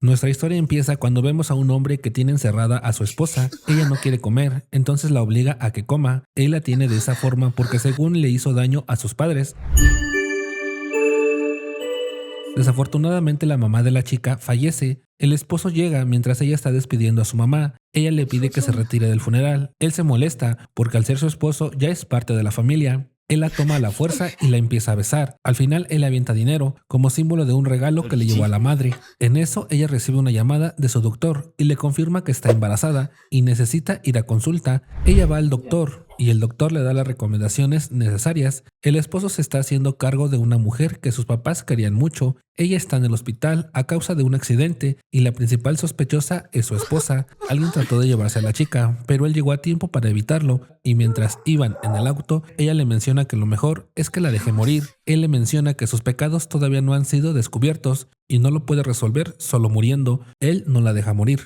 Nuestra historia empieza cuando vemos a un hombre que tiene encerrada a su esposa. Ella no quiere comer, entonces la obliga a que coma. Él la tiene de esa forma porque según le hizo daño a sus padres. Desafortunadamente la mamá de la chica fallece. El esposo llega mientras ella está despidiendo a su mamá. Ella le pide que se retire del funeral. Él se molesta porque al ser su esposo ya es parte de la familia. Él la toma a la fuerza y la empieza a besar. Al final él avienta dinero como símbolo de un regalo que le llevó a la madre. En eso ella recibe una llamada de su doctor y le confirma que está embarazada y necesita ir a consulta. Ella va al doctor y el doctor le da las recomendaciones necesarias. El esposo se está haciendo cargo de una mujer que sus papás querían mucho. Ella está en el hospital a causa de un accidente y la principal sospechosa es su esposa. Alguien trató de llevarse a la chica, pero él llegó a tiempo para evitarlo y mientras iban en el auto, ella le menciona que lo mejor es que la deje morir. Él le menciona que sus pecados todavía no han sido descubiertos y no lo puede resolver solo muriendo. Él no la deja morir.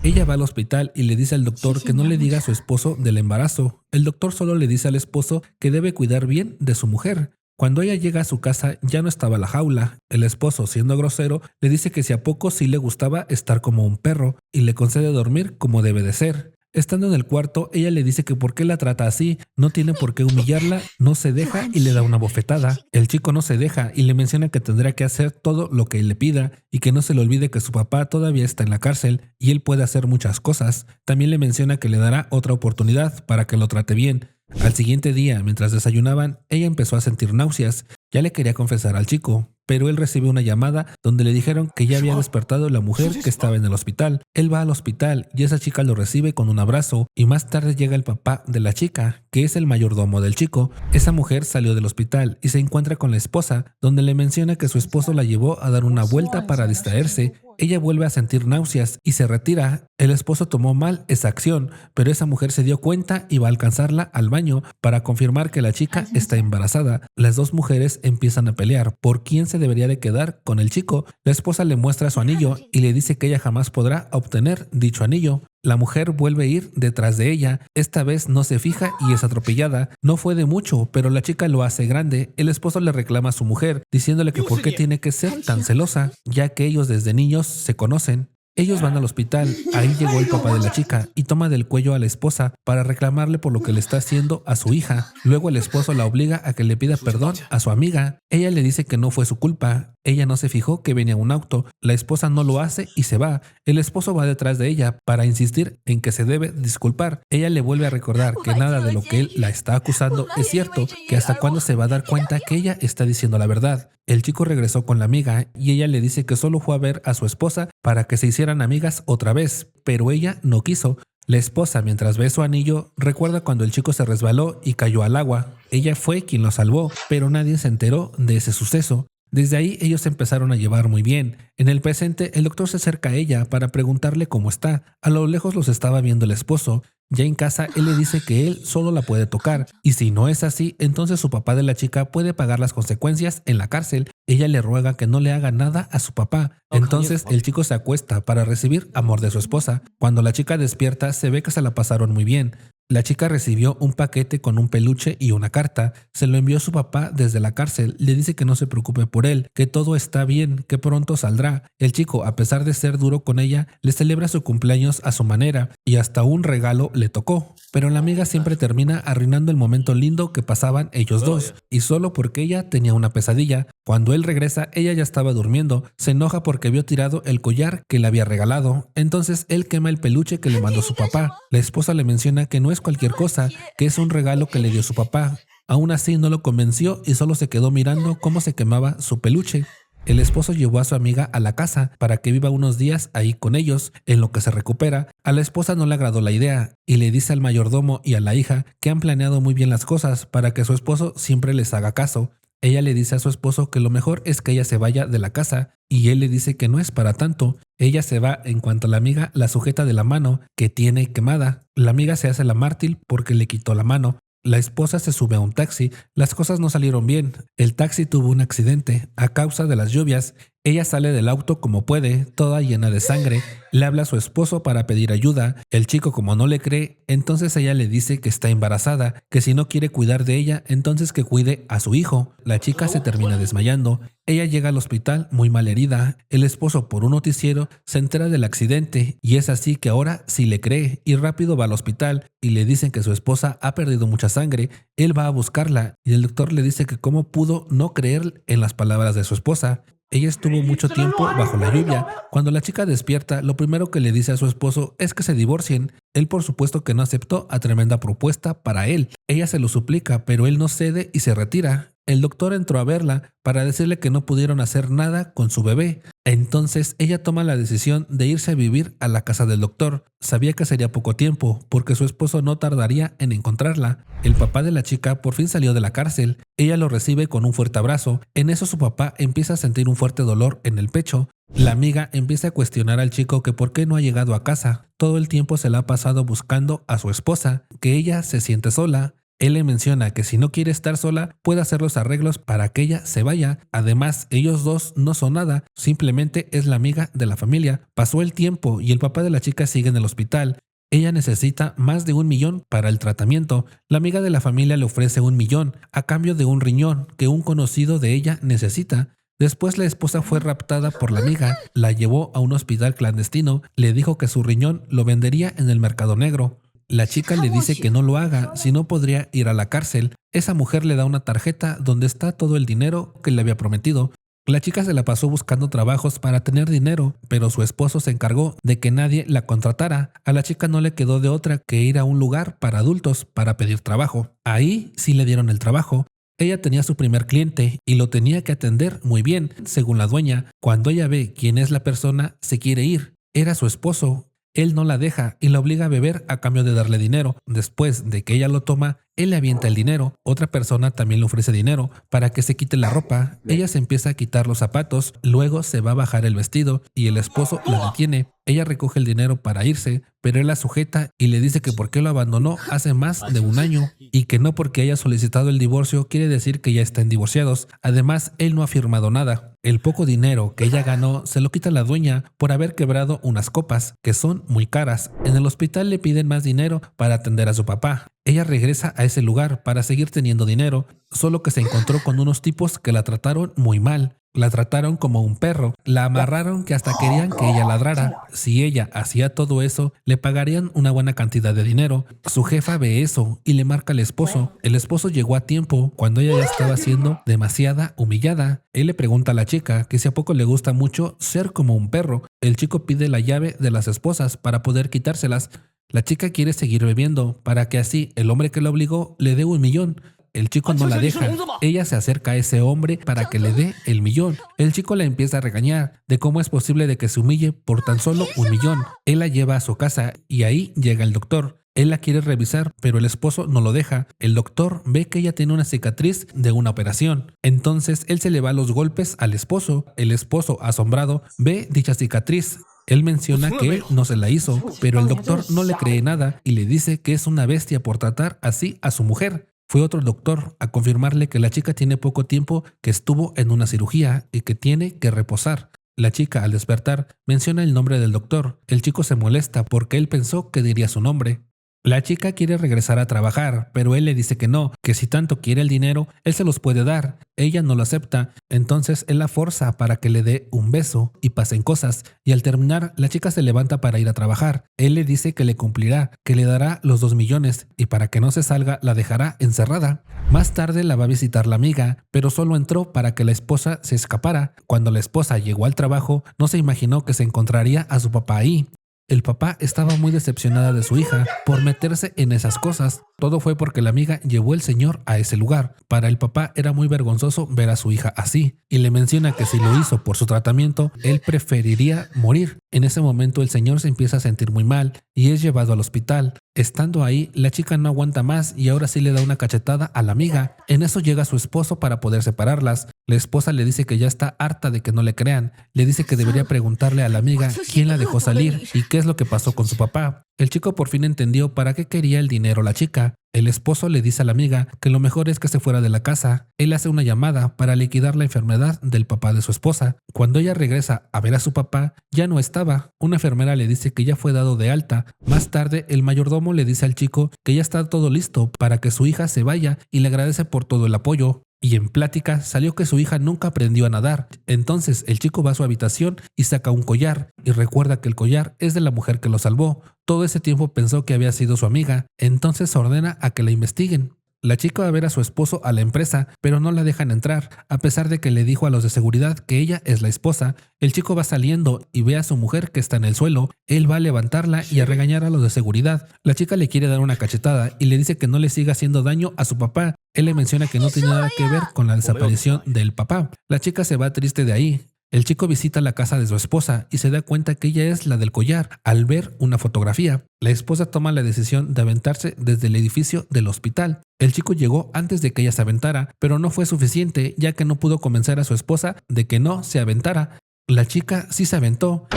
Ella va al hospital y le dice al doctor que no le diga a su esposo del embarazo. El doctor solo le dice al esposo que debe cuidar bien de su mujer. Cuando ella llega a su casa ya no estaba la jaula. El esposo, siendo grosero, le dice que si a poco sí le gustaba estar como un perro y le concede dormir como debe de ser. Estando en el cuarto, ella le dice que por qué la trata así, no tiene por qué humillarla, no se deja y le da una bofetada. El chico no se deja y le menciona que tendrá que hacer todo lo que él le pida y que no se le olvide que su papá todavía está en la cárcel y él puede hacer muchas cosas. También le menciona que le dará otra oportunidad para que lo trate bien. Al siguiente día, mientras desayunaban, ella empezó a sentir náuseas. Ya le quería confesar al chico, pero él recibe una llamada donde le dijeron que ya había despertado la mujer que estaba en el hospital. Él va al hospital y esa chica lo recibe con un abrazo y más tarde llega el papá de la chica, que es el mayordomo del chico. Esa mujer salió del hospital y se encuentra con la esposa, donde le menciona que su esposo la llevó a dar una vuelta para distraerse. Ella vuelve a sentir náuseas y se retira. El esposo tomó mal esa acción, pero esa mujer se dio cuenta y va a alcanzarla al baño para confirmar que la chica está embarazada. Las dos mujeres empiezan a pelear por quién se debería de quedar con el chico. La esposa le muestra su anillo y le dice que ella jamás podrá obtener dicho anillo. La mujer vuelve a ir detrás de ella. Esta vez no se fija y es atropellada. No fue de mucho, pero la chica lo hace grande. El esposo le reclama a su mujer, diciéndole que por qué tiene que ser tan celosa, ya que ellos desde niños se conocen. Ellos van al hospital, ahí llegó el papá de la chica y toma del cuello a la esposa para reclamarle por lo que le está haciendo a su hija. Luego el esposo la obliga a que le pida perdón a su amiga. Ella le dice que no fue su culpa. Ella no se fijó que venía un auto. La esposa no lo hace y se va. El esposo va detrás de ella para insistir en que se debe disculpar. Ella le vuelve a recordar que nada de lo que él la está acusando es cierto, que hasta cuándo se va a dar cuenta que ella está diciendo la verdad. El chico regresó con la amiga y ella le dice que solo fue a ver a su esposa para que se hicieran amigas otra vez, pero ella no quiso. La esposa, mientras ve su anillo, recuerda cuando el chico se resbaló y cayó al agua. Ella fue quien lo salvó, pero nadie se enteró de ese suceso. Desde ahí ellos empezaron a llevar muy bien. En el presente, el doctor se acerca a ella para preguntarle cómo está. A lo lejos los estaba viendo el esposo. Ya en casa, él le dice que él solo la puede tocar, y si no es así, entonces su papá de la chica puede pagar las consecuencias en la cárcel. Ella le ruega que no le haga nada a su papá. Entonces el chico se acuesta para recibir amor de su esposa. Cuando la chica despierta, se ve que se la pasaron muy bien. La chica recibió un paquete con un peluche y una carta. Se lo envió su papá desde la cárcel. Le dice que no se preocupe por él, que todo está bien, que pronto saldrá. El chico, a pesar de ser duro con ella, le celebra su cumpleaños a su manera y hasta un regalo le tocó. Pero la amiga siempre termina arruinando el momento lindo que pasaban ellos dos, y solo porque ella tenía una pesadilla. Cuando él regresa, ella ya estaba durmiendo. Se enoja porque vio tirado el collar que le había regalado. Entonces él quema el peluche que le mandó su papá. La esposa le menciona que no es cualquier cosa, que es un regalo que le dio su papá. Aún así no lo convenció y solo se quedó mirando cómo se quemaba su peluche. El esposo llevó a su amiga a la casa para que viva unos días ahí con ellos. En lo que se recupera, a la esposa no le agradó la idea y le dice al mayordomo y a la hija que han planeado muy bien las cosas para que su esposo siempre les haga caso. Ella le dice a su esposo que lo mejor es que ella se vaya de la casa y él le dice que no es para tanto. Ella se va en cuanto la amiga la sujeta de la mano que tiene quemada. La amiga se hace la mártir porque le quitó la mano. La esposa se sube a un taxi. Las cosas no salieron bien. El taxi tuvo un accidente a causa de las lluvias. Ella sale del auto como puede, toda llena de sangre, le habla a su esposo para pedir ayuda. El chico, como no le cree, entonces ella le dice que está embarazada, que si no quiere cuidar de ella, entonces que cuide a su hijo. La chica se termina desmayando. Ella llega al hospital muy mal herida. El esposo, por un noticiero, se entera del accidente y es así que ahora sí le cree y rápido va al hospital y le dicen que su esposa ha perdido mucha sangre. Él va a buscarla y el doctor le dice que cómo pudo no creer en las palabras de su esposa. Ella estuvo mucho tiempo bajo la lluvia. Cuando la chica despierta, lo primero que le dice a su esposo es que se divorcien. Él por supuesto que no aceptó a tremenda propuesta para él. Ella se lo suplica, pero él no cede y se retira. El doctor entró a verla para decirle que no pudieron hacer nada con su bebé. Entonces ella toma la decisión de irse a vivir a la casa del doctor. Sabía que sería poco tiempo, porque su esposo no tardaría en encontrarla. El papá de la chica por fin salió de la cárcel. Ella lo recibe con un fuerte abrazo. En eso su papá empieza a sentir un fuerte dolor en el pecho. La amiga empieza a cuestionar al chico que por qué no ha llegado a casa. Todo el tiempo se la ha pasado buscando a su esposa, que ella se siente sola. Él le menciona que si no quiere estar sola, puede hacer los arreglos para que ella se vaya. Además, ellos dos no son nada, simplemente es la amiga de la familia. Pasó el tiempo y el papá de la chica sigue en el hospital. Ella necesita más de 1 millón para el tratamiento. La amiga de la familia le ofrece 1 millón a cambio de un riñón que un conocido de ella necesita. Después la esposa fue raptada por la amiga, la llevó a un hospital clandestino, le dijo que su riñón lo vendería en el mercado negro. La chica le dice que no lo haga, si no podría ir a la cárcel. Esa mujer le da una tarjeta donde está todo el dinero que le había prometido. La chica se la pasó buscando trabajos para tener dinero, pero su esposo se encargó de que nadie la contratara. A la chica no le quedó de otra que ir a un lugar para adultos para pedir trabajo. Ahí sí le dieron el trabajo. Ella tenía su primer cliente y lo tenía que atender muy bien, según la dueña. Cuando ella ve quién es la persona, se quiere ir. Era su esposo. Él no la deja y la obliga a beber a cambio de darle dinero. Después de que ella lo toma, él le avienta el dinero. Otra persona también le ofrece dinero para que se quite la ropa. Ella se empieza a quitar los zapatos, luego se va a bajar el vestido y el esposo la detiene. Ella recoge el dinero para irse, pero él la sujeta y le dice que por qué lo abandonó hace más de 1 año y que no porque haya solicitado el divorcio quiere decir que ya están divorciados. Además, él no ha firmado nada. El poco dinero que ella ganó se lo quita la dueña por haber quebrado unas copas, que son muy caras. En el hospital le piden más dinero para atender a su papá. Ella regresa a ese lugar para seguir teniendo dinero, solo que se encontró con unos tipos que la trataron muy mal. La trataron como un perro, la amarraron que hasta querían que ella ladrara. Si ella hacía todo eso, le pagarían una buena cantidad de dinero. Su jefa ve eso y le marca al esposo. El esposo llegó a tiempo cuando ella ya estaba siendo demasiada humillada. Él le pregunta a la chica que si a poco le gusta mucho ser como un perro. El chico pide la llave de las esposas para poder quitárselas. La chica quiere seguir bebiendo para que así el hombre que la obligó le dé 1 millón. El chico no la deja. Ella se acerca a ese hombre para que le dé el millón. El chico la empieza a regañar de cómo es posible de que se humille por tan solo 1 millón. Él la lleva a su casa y ahí llega el doctor. Él la quiere revisar, pero el esposo no lo deja. El doctor ve que ella tiene una cicatriz de una operación. Entonces él se le va los golpes al esposo. El esposo, asombrado, ve dicha cicatriz. Él menciona que él no se la hizo, pero el doctor no le cree nada y le dice que es una bestia por tratar así a su mujer. Fue otro doctor a confirmarle que la chica tiene poco tiempo que estuvo en una cirugía y que tiene que reposar. La chica, al despertar, menciona el nombre del doctor. El chico se molesta porque él pensó que diría su nombre. La chica quiere regresar a trabajar, pero él le dice que no, que si tanto quiere el dinero, él se los puede dar. Ella no lo acepta, entonces él la forza para que le dé un beso y pasen cosas, y al terminar la chica se levanta para ir a trabajar. Él le dice que le cumplirá, que le dará los 2 millones y para que no se salga la dejará encerrada. Más tarde la va a visitar la amiga, pero solo entró para que la esposa se escapara. Cuando la esposa llegó al trabajo, no se imaginó que se encontraría a su papá ahí. El papá estaba muy decepcionada de su hija por meterse en esas cosas. Todo fue porque la amiga llevó el señor a ese lugar. Para el papá era muy vergonzoso ver a su hija así y le menciona que si lo hizo por su tratamiento, él preferiría morir. En ese momento el señor se empieza a sentir muy mal y es llevado al hospital. Estando ahí, la chica no aguanta más y ahora sí le da una cachetada a la amiga. En eso llega su esposo para poder separarlas. La esposa le dice que ya está harta de que no le crean. Le dice que debería preguntarle a la amiga quién la dejó salir y qué es lo que pasó con su papá. El chico por fin entendió para qué quería el dinero la chica. El esposo le dice a la amiga que lo mejor es que se fuera de la casa. Él hace una llamada para liquidar la enfermedad del papá de su esposa. Cuando ella regresa a ver a su papá, ya no estaba. Una enfermera le dice que ya fue dado de alta. Más tarde, el mayordomo le dice al chico que ya está todo listo para que su hija se vaya y le agradece por todo el apoyo. Y en plática salió que su hija nunca aprendió a nadar. Entonces el chico va a su habitación y saca un collar y recuerda que el collar es de la mujer que lo salvó. Todo ese tiempo pensó que había sido su amiga, entonces ordena a que la investiguen. La chica va a ver a su esposo a la empresa, pero no la dejan entrar, a pesar de que le dijo a los de seguridad que ella es la esposa. El chico va saliendo y ve a su mujer que está en el suelo. Él va a levantarla y a regañar a los de seguridad. La chica le quiere dar una cachetada y le dice que no le siga haciendo daño a su papá. Él le menciona que no tiene nada que ver con la desaparición del papá. La chica se va triste de ahí. El chico visita la casa de su esposa y se da cuenta que ella es la del collar al ver una fotografía. La esposa toma la decisión de aventarse desde el edificio del hospital. El chico llegó antes de que ella se aventara, pero no fue suficiente ya que no pudo convencer a su esposa de que no se aventara. La chica sí se aventó.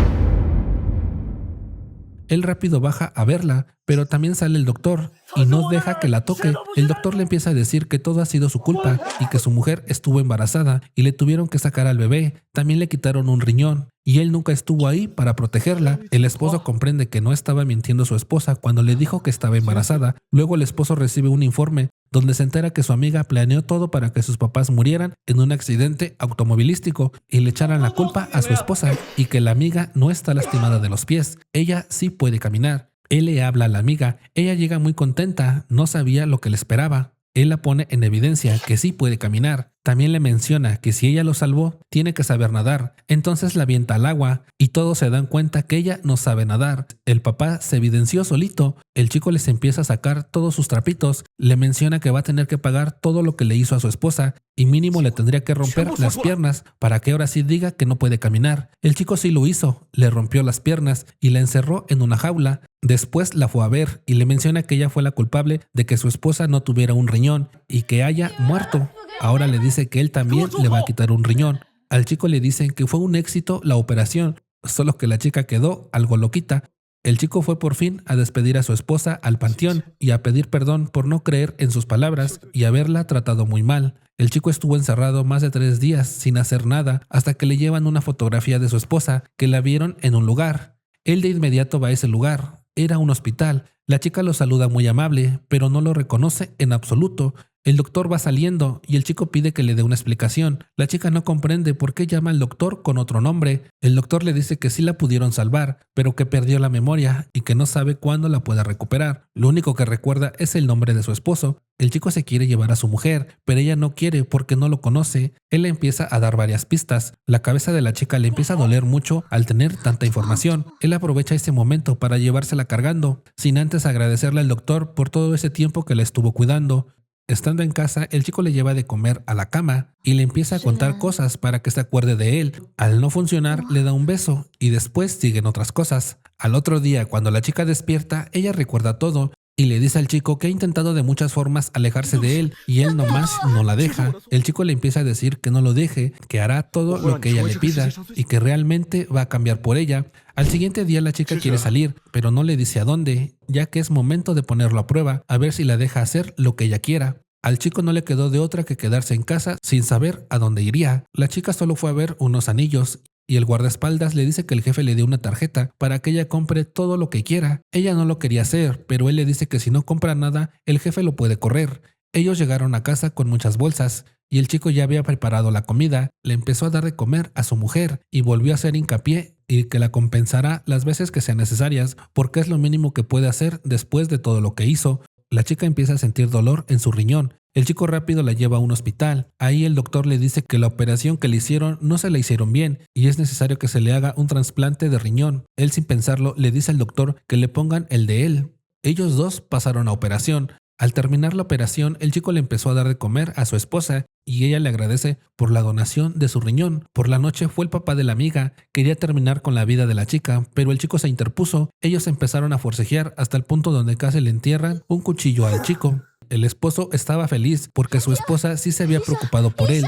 Él rápido baja a verla, pero también sale el doctor y no deja que la toque. El doctor le empieza a decir que todo ha sido su culpa y que su mujer estuvo embarazada y le tuvieron que sacar al bebé. También le quitaron un riñón y él nunca estuvo ahí para protegerla. El esposo comprende que no estaba mintiendo su esposa cuando le dijo que estaba embarazada. Luego el esposo recibe un informe donde se entera que su amiga planeó todo para que sus papás murieran en un accidente automovilístico y le echaran la culpa a su esposa y que la amiga no está lastimada de los pies. Ella sí puede caminar. Él le habla a la amiga. Ella llega muy contenta, no sabía lo que le esperaba. Él la pone en evidencia que sí puede caminar. También le menciona que si ella lo salvó, tiene que saber nadar. Entonces la avienta al agua y todos se dan cuenta que ella no sabe nadar. El papá se evidenció solito. El chico les empieza a sacar todos sus trapitos. Le menciona que va a tener que pagar todo lo que le hizo a su esposa y mínimo le tendría que romper las piernas para que ahora sí diga que no puede caminar. El chico sí lo hizo. Le rompió las piernas y la encerró en una jaula. Después la fue a ver y le menciona que ella fue la culpable de que su esposa no tuviera un riñón y que haya muerto. Ahora le dice que él también le va a quitar un riñón. Al chico le dicen que fue un éxito la operación, solo que la chica quedó algo loquita. El chico fue por fin a despedir a su esposa al panteón y a pedir perdón por no creer en sus palabras y haberla tratado muy mal. El chico estuvo encerrado más de 3 días sin hacer nada hasta que le llevan una fotografía de su esposa que la vieron en un lugar. Él de inmediato va a ese lugar. Era un hospital. La chica lo saluda muy amable, pero no lo reconoce en absoluto. El doctor va saliendo y el chico pide que le dé una explicación. La chica no comprende por qué llama al doctor con otro nombre. El doctor le dice que sí la pudieron salvar, pero que perdió la memoria y que no sabe cuándo la pueda recuperar. Lo único que recuerda es el nombre de su esposo. El chico se quiere llevar a su mujer, pero ella no quiere porque no lo conoce. Él le empieza a dar varias pistas. La cabeza de la chica le empieza a doler mucho al tener tanta información. Él aprovecha ese momento para llevársela cargando, sin antes agradecerle al doctor por todo ese tiempo que la estuvo cuidando. Estando en casa, el chico le lleva de comer a la cama y le empieza a contar cosas para que se acuerde de él. Al no funcionar, le da un beso y después siguen otras cosas. Al otro día, cuando la chica despierta, ella recuerda todo y le dice al chico que ha intentado de muchas formas alejarse de él y él nomás no la deja. El chico le empieza a decir que no lo deje, que hará todo lo que ella le pida y que realmente va a cambiar por ella. Al siguiente día la chica quiere salir, pero no le dice a dónde, ya que es momento de ponerlo a prueba, a ver si la deja hacer lo que ella quiera. Al chico no le quedó de otra que quedarse en casa sin saber a dónde iría. La chica solo fue a ver unos anillos y el guardaespaldas le dice que el jefe le dio una tarjeta para que ella compre todo lo que quiera. Ella no lo quería hacer, pero él le dice que si no compra nada, el jefe lo puede correr. Ellos llegaron a casa con muchas bolsas y el chico ya había preparado la comida. Le empezó a dar de comer a su mujer y volvió a hacer hincapié y que la compensará las veces que sean necesarias porque es lo mínimo que puede hacer después de todo lo que hizo. La chica empieza a sentir dolor en su riñón. El chico rápido la lleva a un hospital. Ahí el doctor le dice que la operación que le hicieron no se la hicieron bien y es necesario que se le haga un trasplante de riñón. Él sin pensarlo le dice al doctor que le pongan el de él. Ellos dos pasaron a operación. Al terminar la operación, el chico le empezó a dar de comer a su esposa y ella le agradece por la donación de su riñón. Por la noche fue el papá de la amiga. Quería terminar con la vida de la chica, pero el chico se interpuso. Ellos empezaron a forcejear hasta el punto donde casi le entierran un cuchillo al chico. El esposo estaba feliz porque su esposa sí se había preocupado por él.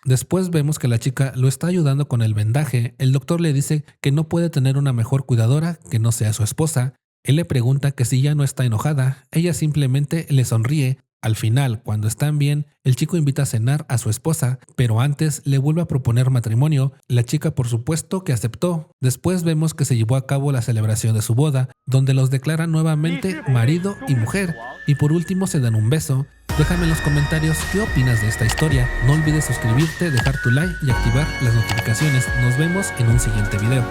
Después vemos que la chica lo está ayudando con el vendaje. El doctor le dice que no puede tener una mejor cuidadora que no sea su esposa. Él le pregunta que si ya no está enojada, ella simplemente le sonríe. Al final, cuando están bien, el chico invita a cenar a su esposa, pero antes le vuelve a proponer matrimonio. La chica por supuesto que aceptó. Después vemos que se llevó a cabo la celebración de su boda, donde los declaran nuevamente marido y mujer, y por último se dan un beso. Déjame en los comentarios qué opinas de esta historia. No olvides suscribirte, dejar tu like y activar las notificaciones. Nos vemos en un siguiente video.